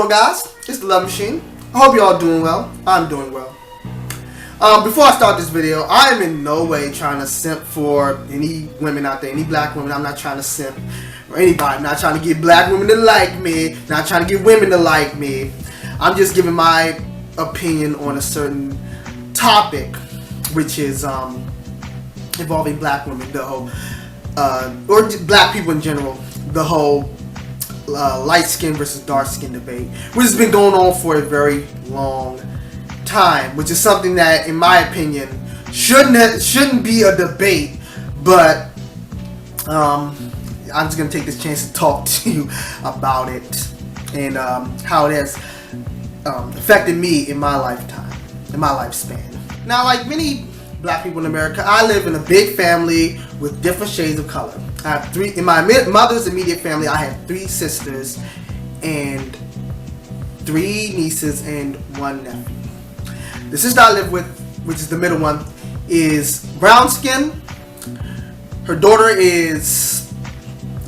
going on, guys? It's the Love Machine. I hope you're all doing well. I'm doing well. Before I start this video, I am in no way trying to simp for any women out there, any black women. I'm not trying to simp for anybody. I'm not trying to get black women to like me. Not trying to get women to like me. I'm just giving my opinion on a certain topic, which is involving black women, the whole, or black people in general, the whole light skin versus dark skin debate, which has been going on for a very long time, which is something that, in my opinion, shouldn't be a debate. But I'm just gonna take this chance to talk to you about it and how it has affected me in my lifetime, in my lifespan. Now, like many black people in America, I live in a big family with different shades of color. I have three, in my mother's immediate family, I have 3 sisters and 3 nieces and 1 nephew. The sister I live with, which is the middle one, is brown skin. Her daughter is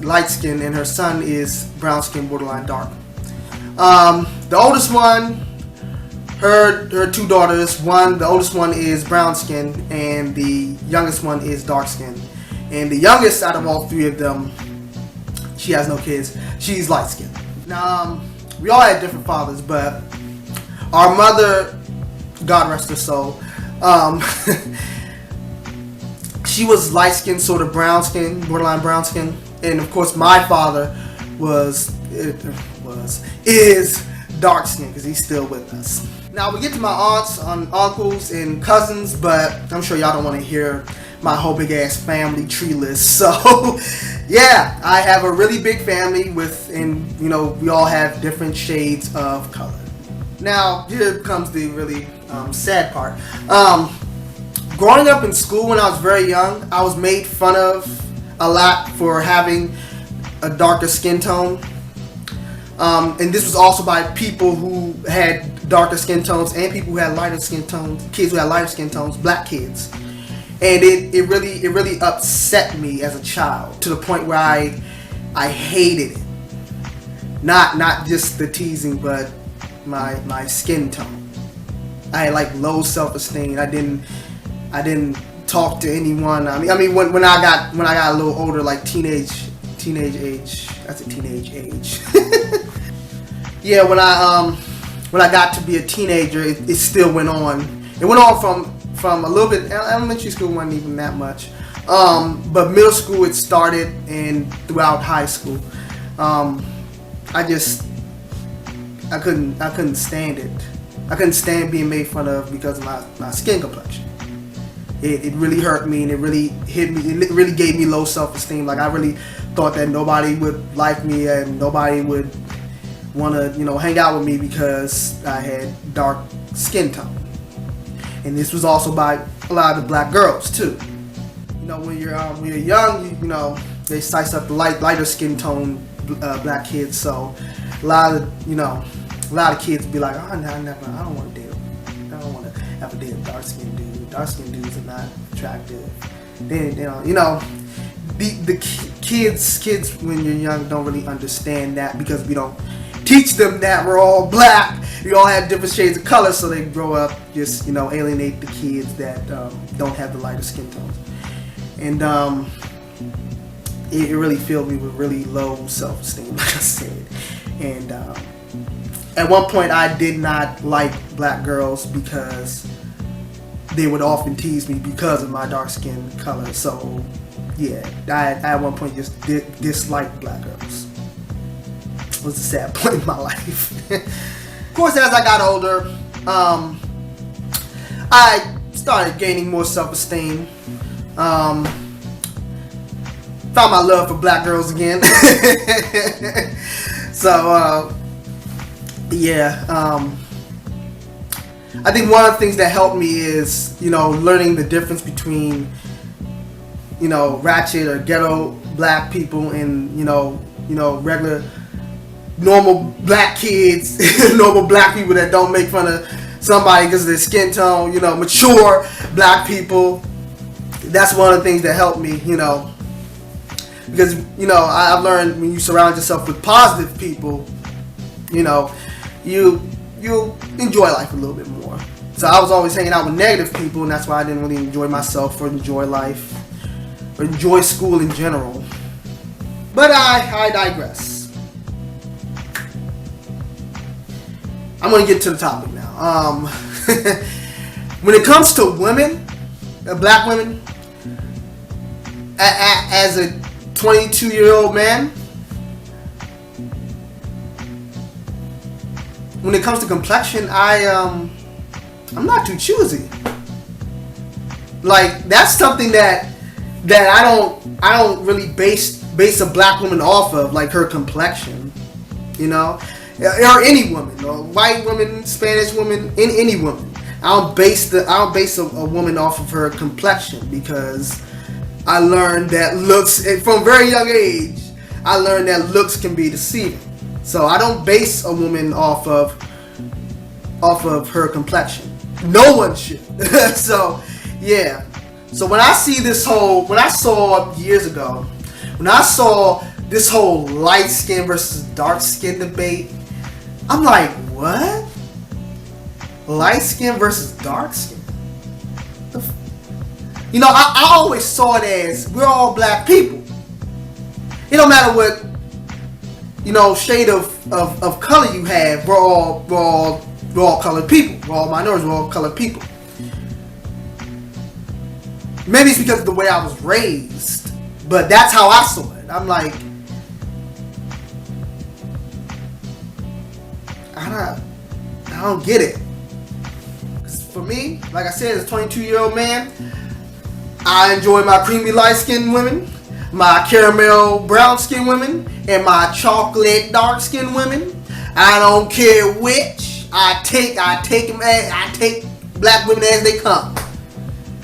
light skin, and her son is brown skin, borderline dark. The oldest one, her 2 daughters, the oldest one is brown skin, and the youngest one is dark skin. And the youngest out of all 3 of them, she has no kids. She's light skinned. Now, we all had different fathers, but our mother, God rest her soul, she was light skinned, sort of brown skin, borderline brown skin. And of course, my father is dark skinned because he's still with us. Now we get to my aunts, uncles, and cousins, but I'm sure y'all don't want to hear my whole big ass family tree list. So yeah, I have a really big family and you know, we all have different shades of color. Now here comes the really sad part. Growing up in school when I was very young, I was made fun of a lot for having a darker skin tone. And this was also by people who had darker skin tones and people who had lighter skin tones, kids who had lighter skin tones, black kids. And it really upset me as a child to the point where I hated it. Not just the teasing, but my skin tone. I had like low self-esteem. I didn't talk to anyone. I mean when I got a little older, like teenage age. That's a teenage age. Yeah, when I got to be a teenager, it still went on. It went on from a little bit. Elementary school wasn't even that much, but middle school it started, and throughout high school, I couldn't stand it. I couldn't stand being made fun of because of my skin complexion. It really hurt me, and it really hit me. It really gave me low self-esteem. Like I really thought that nobody would like me and nobody would want to, you know, hang out with me because I had dark skin tone. And this was also by a lot of the black girls too. You know, when you're young, you know, they size up the lighter skin tone black kids. So a lot of kids be like, oh, I don't want to date. I don't want to ever date a dark skin dude. Dark skin dudes are not attractive. Then you know, the kids when you're young don't really understand that because we don't teach them that we're all black. We all have different shades of color, so they grow up just, you know, alienate the kids that don't have the lighter skin tones. And it really filled me with really low self-esteem, like I said. And at one point, I did not like black girls because they would often tease me because of my dark skin color. So yeah, I at one point just disliked black girls. It was a sad point in my life. Of course, as I got older, I started gaining more self-esteem. Found my love for black girls again. So, yeah. I think one of the things that helped me is, you know, learning the difference between, you know, ratchet or ghetto black people and, you know, regular normal black kids, normal black people that don't make fun of somebody because of their skin tone, you know, mature black people. That's one of the things that helped me, you know, because, you know, I've learned when you surround yourself with positive people, you know, you'll enjoy life a little bit more. So I was always hanging out with negative people, and that's why I didn't really enjoy myself or enjoy life or enjoy school in general. But I digress. I'm gonna get to the topic now. When it comes to women, black women, as a 22-year-old man, when it comes to complexion, I'm not too choosy. Like, that's something that I don't really base a black woman off of, like her complexion, you know, or any woman, or white woman, Spanish woman, any woman. I don't base a woman off of her complexion, because I learned that looks, from a very young age, I learned that looks can be deceiving. So I don't base a woman off of her complexion. No one should. So yeah. So when I saw years ago, when I saw this whole light skin versus dark skin debate, I'm like, what? Light skin versus dark skin? You know, I always saw it as we're all black people. It don't matter what, you know, shade of color you have. We're all colored people. We're all minorities. We're all colored people. Maybe it's because of the way I was raised, but that's how I saw it. I'm like, I don't get it. For me, like I said, as a 22-year-old man, I enjoy my creamy light-skinned women, my caramel brown-skinned women, and my chocolate dark-skinned women. I don't care which. I take black women as they come.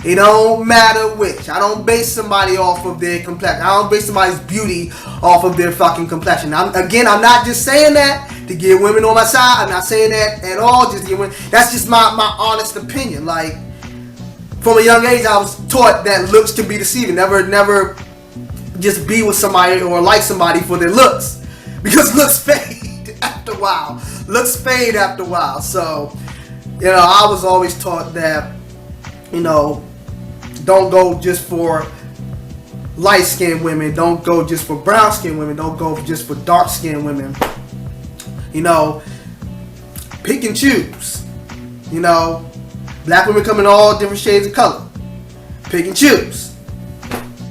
It don't matter which. I don't base somebody off of their complexion. I don't base somebody's beauty off of their fucking complexion. I'm not just saying that to get women on my side. I'm not saying that at all just to get women. That's just my honest opinion. Like, from a young age, I was taught that looks can be deceiving. Never just be with somebody or like somebody for their looks, because looks fade after a while. Looks fade after a while. So, you know, I was always taught that, you know, don't go just for light-skinned women. Don't go just for brown-skinned women. Don't go just for dark-skinned women. You know, pick and choose. You know, black women come in all different shades of color. Pick and choose.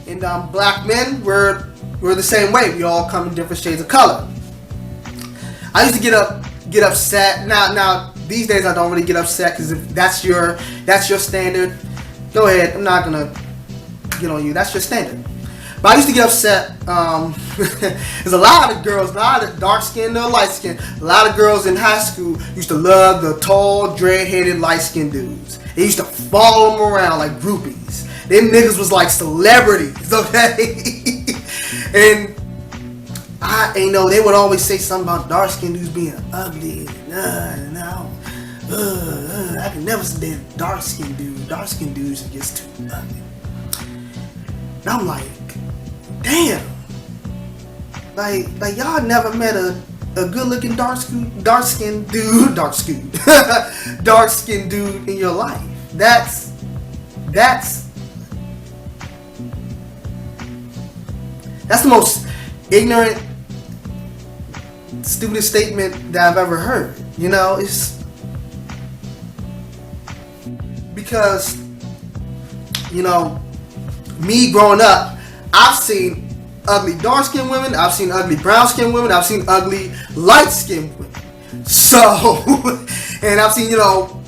And black men, we're the same way. We all come in different shades of color. I used to get upset. Now these days I don't really get upset, because if that's your standard, go ahead. I'm not gonna get on you. That's your standard. But I used to get upset. There's a lot of girls, not a dark skin or light skin. A lot of girls in high school used to love the tall, dread-headed, light-skinned dudes. They used to follow them around like groupies. Them niggas was like celebrities, okay? And you know, they would always say something about dark-skinned dudes being ugly. I can never stand dark-skinned dudes. Dark-skinned dudes are just too ugly. And I'm like, damn. Like y'all never met a good-looking dark-skinned dude in your life. That's the most ignorant, stupid statement that I've ever heard. You know, it's because, you know, me growing up, I've seen ugly dark-skinned women, I've seen ugly brown-skinned women, I've seen ugly light-skinned women. So, and I've seen, you know,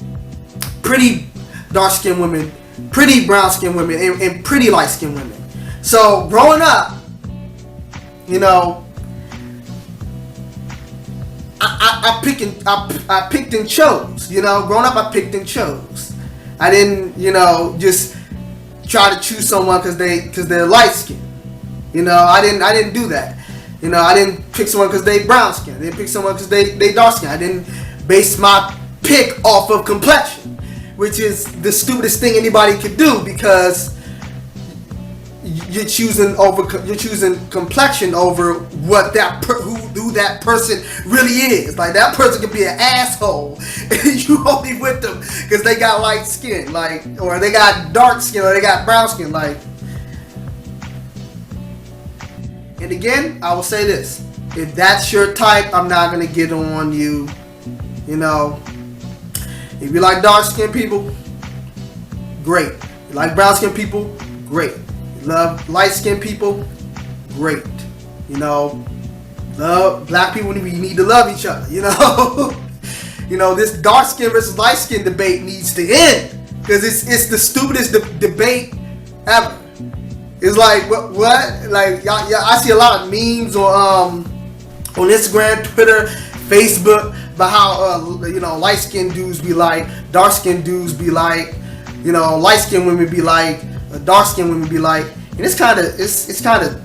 pretty dark-skinned women, pretty brown-skinned women, and pretty light-skinned women. So, growing up, you know, I picked and chose. You know, growing up, I picked and chose. I didn't, you know, just try to choose someone because they're light skinned. You know, I didn't do that. You know, I didn't pick someone because they brown skinned. I didn't pick someone because they dark skinned. I didn't base my pick off of complexion, which is the stupidest thing anybody could do, because you're choosing complexion over what who who that person really is. Like, that person could be an asshole, and you only with them because they got light skin, like, or they got dark skin, or they got brown skin, like. And again, I will say this: if that's your type, I'm not gonna get on you. You know, if you like dark skinned people, great. You like brown skinned people, great. You love light skinned people, great. You know, love black people. We need to love each other. You know, you know, this dark skin versus light skin debate needs to end because it's the stupidest debate ever. It's like what? Like y'all, I see a lot of memes on Instagram, Twitter, Facebook about how you know, light skinned dudes be like, dark skinned dudes be like, you know, light skinned women be like, dark skinned women be like, and it's kind of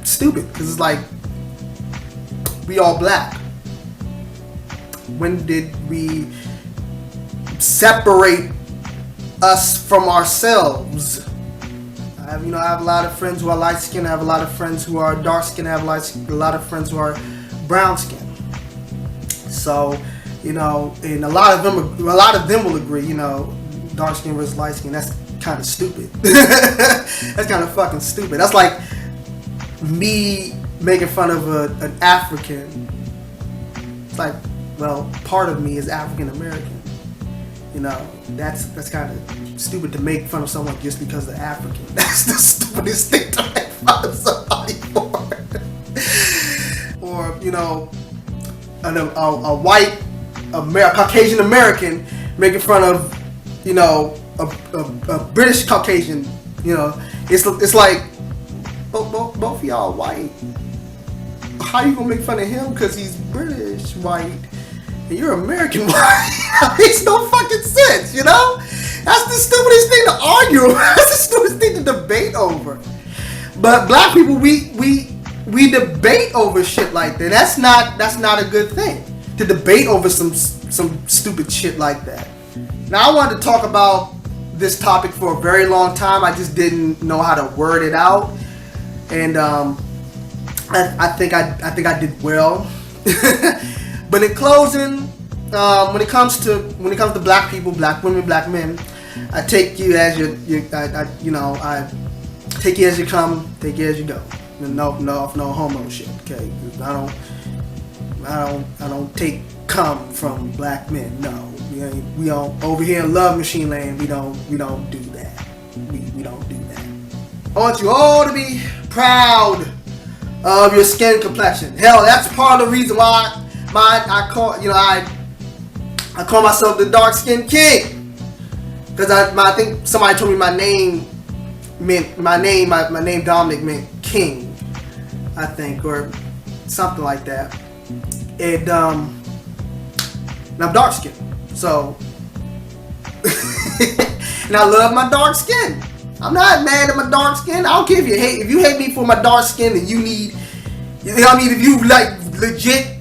stupid because it's like, we all black. When did we separate us from ourselves? I have a lot of friends who are light skinned. I have a lot of friends who are dark skinned. I have a lot of friends who are brown skinned. So, you know, and a lot of them will agree. You know, dark skin versus light skin. That's kind of stupid. That's kind of fucking stupid. That's like me making fun of an African. It's like, well, part of me is African American. You know, that's kind of stupid to make fun of someone just because they're African. That's the stupidest thing to make fun of somebody for. Or, you know, a white Caucasian American making fun of, you know, a British Caucasian. You know, it's like both of y'all white. How you gonna make fun of him because he's British white and you're American white? Makes no fucking sense, you know? That's the stupidest thing to argue over. That's the stupidest thing to debate over. But black people, we debate over shit like that. That's not a good thing to debate over some stupid shit like that. Now, I wanted to talk about this topic for a very long time. I just didn't know how to word it out, and I think I did well. But in closing, when it comes to black people, black women, black men, I take you as I take you as you come, take you as you go. No homo shit. Okay, I don't take cum from black men. No, we don't over here in Love Machine Land. We don't do that. We don't do that. I want you all to be proud of your skin complexion. Hell, that's part of the reason why I call myself the dark skin king, because I think somebody told me my name Dominic meant king, I think, or something like that. And I'm dark skinned, so and I love my dark skin. I'm not mad at my dark skin. I don't care if you hate me for my dark skin, and you need, you know what I mean, if you like legit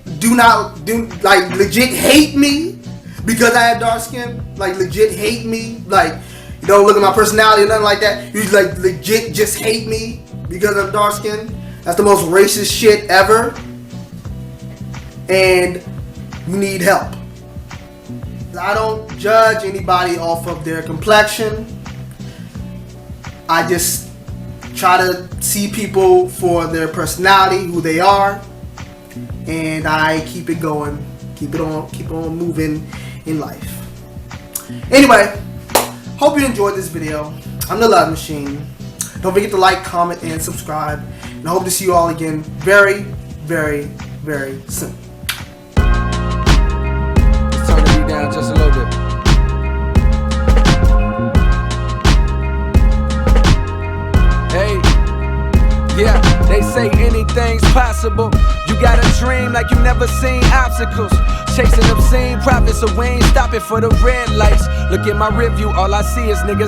legit hate me because I have dark skin, like legit hate me, like you don't look at my personality or nothing like that, you like legit just hate me because I'm dark skin. That's the most racist shit ever, and you need help. I don't judge anybody off of their complexion. I just try to see people for their personality, who they are, and I keep it going, keep on moving in life. Anyway, hope you enjoyed this video. I'm the Love Machine. Don't forget to like, comment, and subscribe. And I hope to see you all again very, very, very soon. Let's turn the beat down just a little bit. Hey, yeah, they say anything's possible. You got a dream like you never seen obstacles. Chasing obscene profits, so we ain't stopping for the red lights. Look at my review, all I see is niggas.